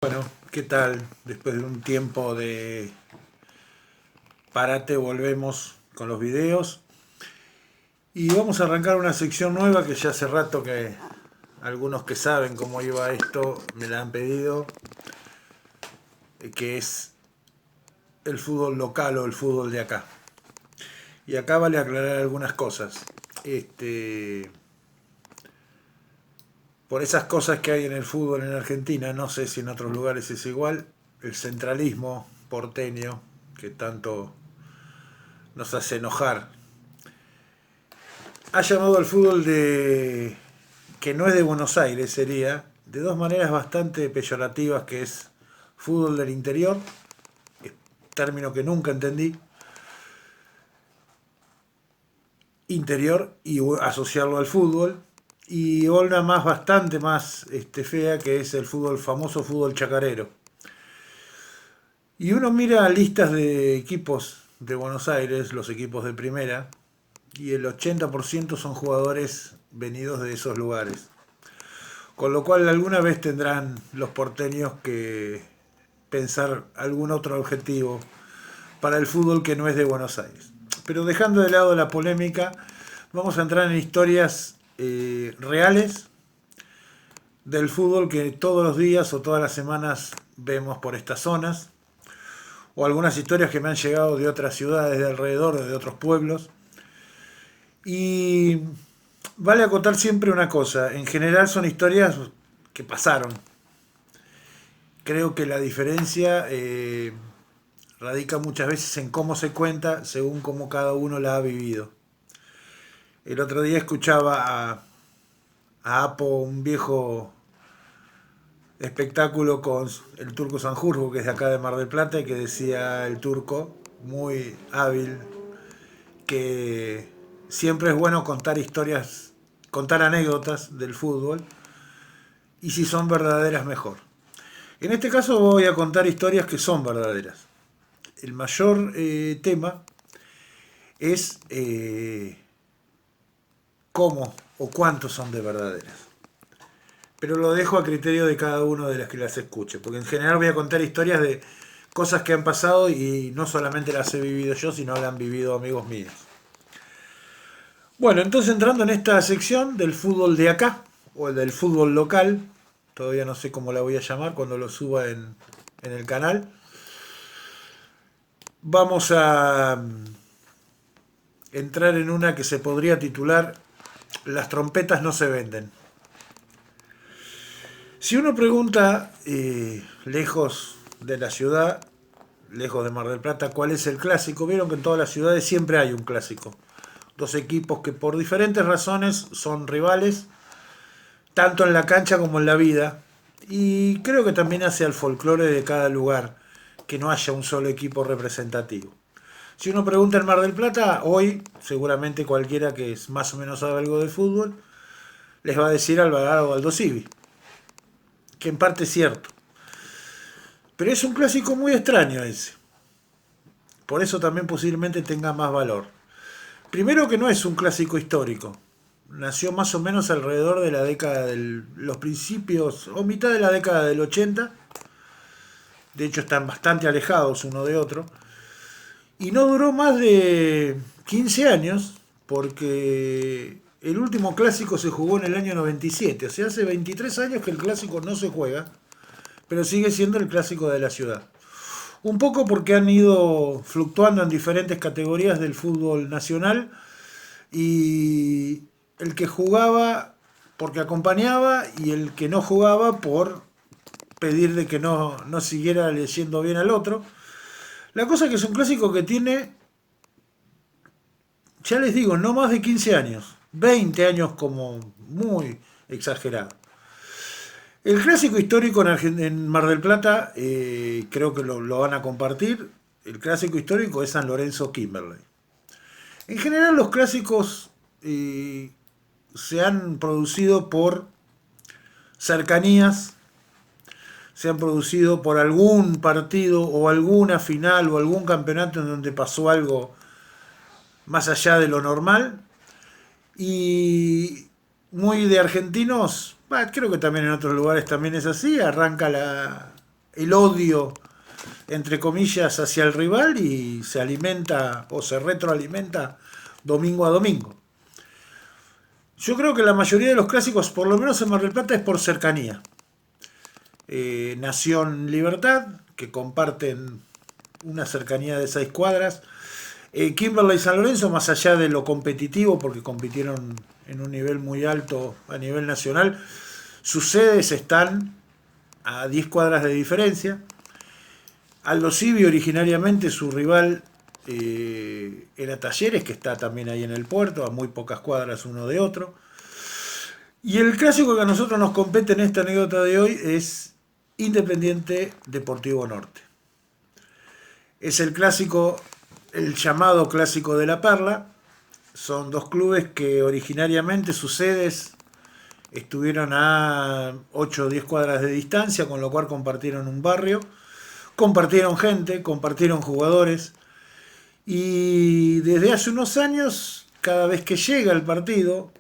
Bueno, ¿qué tal? Después de un tiempo de parate volvemos con los videos y vamos a arrancar una sección nueva que ya hace rato que algunos que saben cómo iba esto me la han pedido, que es el fútbol local o el fútbol de acá. Y acá vale aclarar algunas cosas. Por esas cosas que hay en el fútbol en Argentina, no sé si en otros lugares es igual, el centralismo porteño que tanto nos hace enojar ha llamado al fútbol de que no es de Buenos Aires, sería de dos maneras bastante peyorativas, que es fútbol del interior, término que nunca entendí, interior, y asociarlo al fútbol, y una más bastante más fea, que es el fútbol, famoso fútbol chacarero. Y uno mira listas de equipos de Buenos Aires, los equipos de primera, y el 80% son jugadores venidos de esos lugares. Con lo cual alguna vez tendrán los porteños que pensar algún otro objetivo para el fútbol que no es de Buenos Aires. Pero dejando de lado la polémica, vamos a entrar en historias reales del fútbol que todos los días o todas las semanas vemos por estas zonas, o algunas historias que me han llegado de otras ciudades de alrededor, de otros pueblos. Y vale acotar siempre una cosa, en general son historias que pasaron. Creo que la diferencia radica muchas veces en cómo se cuenta según cómo cada uno la ha vivido. El otro día escuchaba a Apo, un viejo espectáculo con el Turco Sanjurjo, que es de acá de Mar del Plata, y que decía el turco, muy hábil, que siempre es bueno contar historias, contar anécdotas del fútbol, y si son verdaderas mejor. En este caso voy a contar historias que son verdaderas. El mayor tema es cómo o cuántos son de verdaderas. Pero lo dejo a criterio de cada uno de las que las escuche, porque en general voy a contar historias de cosas que han pasado y no solamente las he vivido yo, sino las han vivido amigos míos. Bueno, entonces entrando en esta sección del fútbol de acá, o el del fútbol local, todavía no sé cómo la voy a llamar cuando lo suba en el canal, vamos a entrar en una que se podría titular Las trompetas no se venden. Si uno pregunta, lejos de la ciudad, lejos de Mar del Plata, cuál es el clásico, vieron que en todas las ciudades siempre hay un clásico. Dos equipos que por diferentes razones son rivales, tanto en la cancha como en la vida. Y creo que también hace al folclore de cada lugar que no haya un solo equipo representativo. Si uno pregunta en Mar del Plata, hoy seguramente cualquiera que más o menos sabe algo de fútbol, les va a decir Alvarado o Aldo Civi, que en parte es cierto. Pero es un clásico muy extraño ese. Por eso también posiblemente tenga más valor. Primero que no es un clásico histórico. Nació más o menos alrededor de la década de los principios o mitad de la década del 80. De hecho están bastante alejados uno de otro. Y no duró más de 15 años porque el último clásico se jugó en el año 97. O sea, hace 23 años que el clásico no se juega, pero sigue siendo el clásico de la ciudad. Un poco porque han ido fluctuando en diferentes categorías del fútbol nacional y el que jugaba porque acompañaba y el que no jugaba por pedir de que no siguiera leyendo bien al otro. La cosa es que es un clásico que tiene, ya les digo, no más de 15 años, 20 años como muy exagerado. El clásico histórico en Mar del Plata, creo que lo van a compartir, el clásico histórico es San Lorenzo Kimberley. En general los clásicos se han producido por cercanías, se han producido por algún partido o alguna final o algún campeonato en donde pasó algo más allá de lo normal. Y muy de argentinos, creo que también en otros lugares también es así, arranca el odio, entre comillas, hacia el rival y se alimenta o se retroalimenta domingo a domingo. Yo creo que la mayoría de los clásicos, por lo menos en Mar del Plata, es por cercanía. Nación Libertad, que comparten una cercanía de 6 cuadras. Kimberley y San Lorenzo, más allá de lo competitivo, porque compitieron en un nivel muy alto a nivel nacional, sus sedes están a 10 cuadras de diferencia. Aldo Civi, originariamente su rival era Talleres, que está también ahí en el puerto, a muy pocas cuadras uno de otro. Y el clásico que a nosotros nos compete en esta anécdota de hoy es Independiente Deportivo Norte. Es el clásico, el llamado Clásico de la Perla. Son dos clubes que originariamente sus sedes estuvieron a 8 o 10 cuadras de distancia, con lo cual compartieron un barrio, compartieron gente, compartieron jugadores. Y desde hace unos años, cada vez que llega el partido,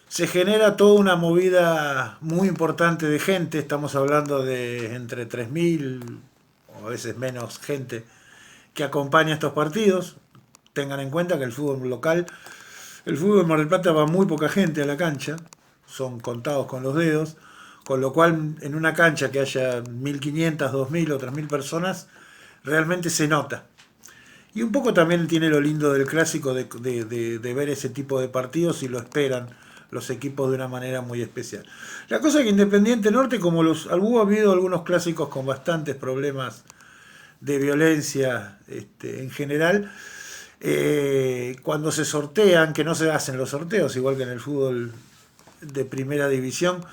se genera toda una movida muy importante de gente. Estamos hablando de entre 3.000 o a veces menos gente que acompaña estos partidos. Tengan en cuenta que el fútbol local, el fútbol de Mar del Plata, va muy poca gente a la cancha, son contados con los dedos, con lo cual en una cancha que haya 1.500, 2.000 o 3.000 personas, realmente se nota. Y un poco también tiene lo lindo del clásico de ver ese tipo de partidos y lo esperan los equipos de una manera muy especial. La cosa es que Independiente Norte, como hubo habido algunos clásicos con bastantes problemas de violencia en general, cuando se sortean, que no se hacen los sorteos, igual que en el fútbol de primera división,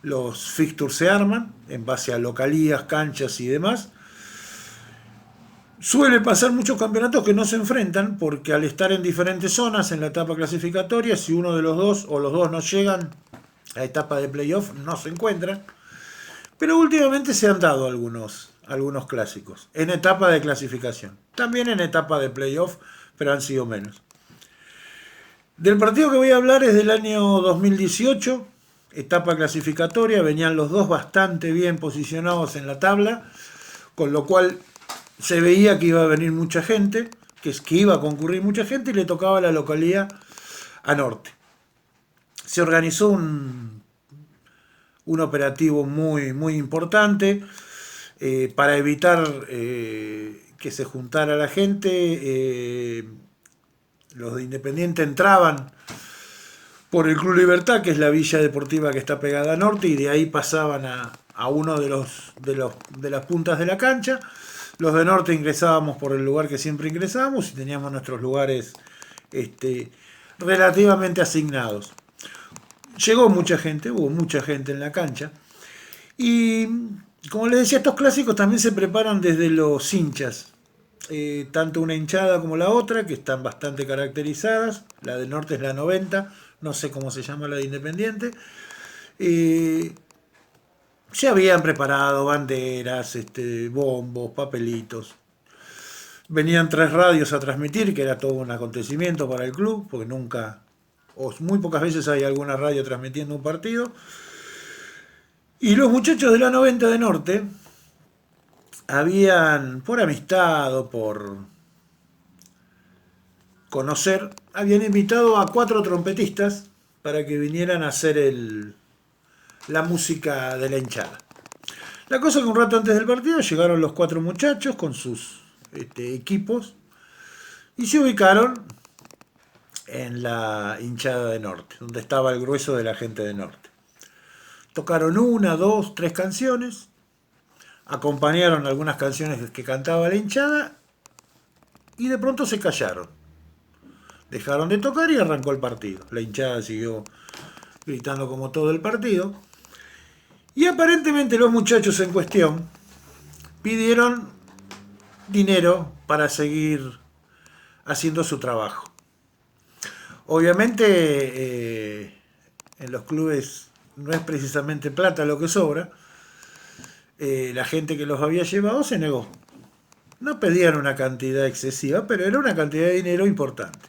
los fixtures se arman en base a localías, canchas y demás. Suele pasar muchos campeonatos que no se enfrentan porque al estar en diferentes zonas en la etapa clasificatoria, si uno de los dos o los dos no llegan a etapa de playoff, no se encuentran. Pero últimamente se han dado algunos clásicos en etapa de clasificación. También en etapa de playoff, pero han sido menos. Del partido que voy a hablar es del año 2018, etapa clasificatoria. Venían los dos bastante bien posicionados en la tabla, con lo cual se veía que iba a venir mucha gente, que iba a concurrir mucha gente y le tocaba la localía a Norte. Se organizó un operativo muy, muy importante para evitar que se juntara la gente. Los de Independiente entraban por el Club Libertad, que es la villa deportiva que está pegada a Norte, y de ahí pasaban a uno de las puntas de la cancha. Los de Norte ingresábamos por el lugar que siempre ingresábamos y teníamos nuestros lugares relativamente asignados. Llegó mucha gente, hubo mucha gente en la cancha. Y como les decía, estos clásicos también se preparan desde los hinchas. Tanto una hinchada como la otra, que están bastante caracterizadas. La de Norte es la 90, no sé cómo se llama la de Independiente. Se habían preparado banderas, bombos, papelitos. Venían 3 radios a transmitir, que era todo un acontecimiento para el club, porque nunca, o muy pocas veces hay alguna radio transmitiendo un partido. Y los muchachos de la 90 de Norte habían, por amistad o por conocer, habían invitado a 4 trompetistas para que vinieran a hacer la música de la hinchada. La cosa es que un rato antes del partido llegaron los 4 muchachos con sus equipos y se ubicaron en la hinchada de Norte, donde estaba el grueso de la gente de Norte. Tocaron 1, 2, 3 canciones, acompañaron algunas canciones que cantaba la hinchada y de pronto se callaron. Dejaron de tocar y arrancó el partido. La hinchada siguió gritando como todo el partido. Y aparentemente los muchachos en cuestión pidieron dinero para seguir haciendo su trabajo. Obviamente en los clubes no es precisamente plata lo que sobra. La gente que los había llevado se negó. No pedían una cantidad excesiva, pero era una cantidad de dinero importante.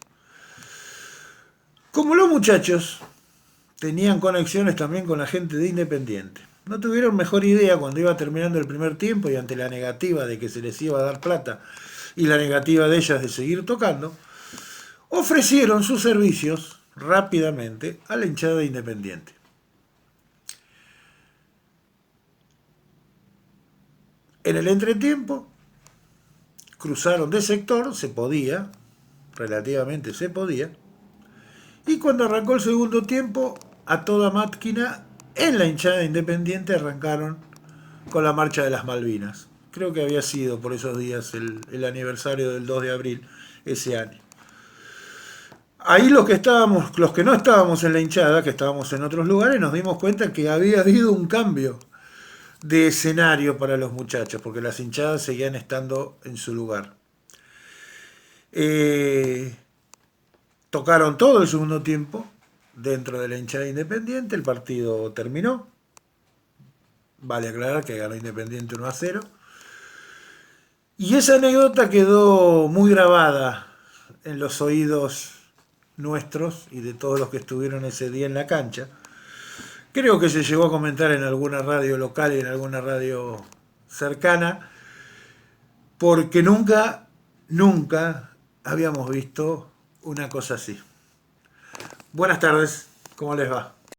Como los muchachos tenían conexiones también con la gente de Independiente, no tuvieron mejor idea cuando iba terminando el primer tiempo y ante la negativa de que se les iba a dar plata y la negativa de ellas de seguir tocando, ofrecieron sus servicios rápidamente a la hinchada de Independiente. En el entretiempo cruzaron de sector, se podía, relativamente se podía, y cuando arrancó el segundo tiempo, a toda máquina, en la hinchada Independiente arrancaron con la marcha de las Malvinas. Creo que había sido por esos días el aniversario del 2 de abril ese año. Ahí los que no estábamos en la hinchada, que estábamos en otros lugares, nos dimos cuenta que había habido un cambio de escenario para los muchachos, porque las hinchadas seguían estando en su lugar. Eh, Tocaron todo el segundo tiempo dentro de la hinchada Independiente, el partido terminó, vale aclarar que ganó Independiente 1-0, y esa anécdota quedó muy grabada en los oídos nuestros y de todos los que estuvieron ese día en la cancha. Creo que se llegó a comentar en alguna radio local y en alguna radio cercana, porque nunca habíamos visto una cosa así. Buenas tardes, ¿cómo les va?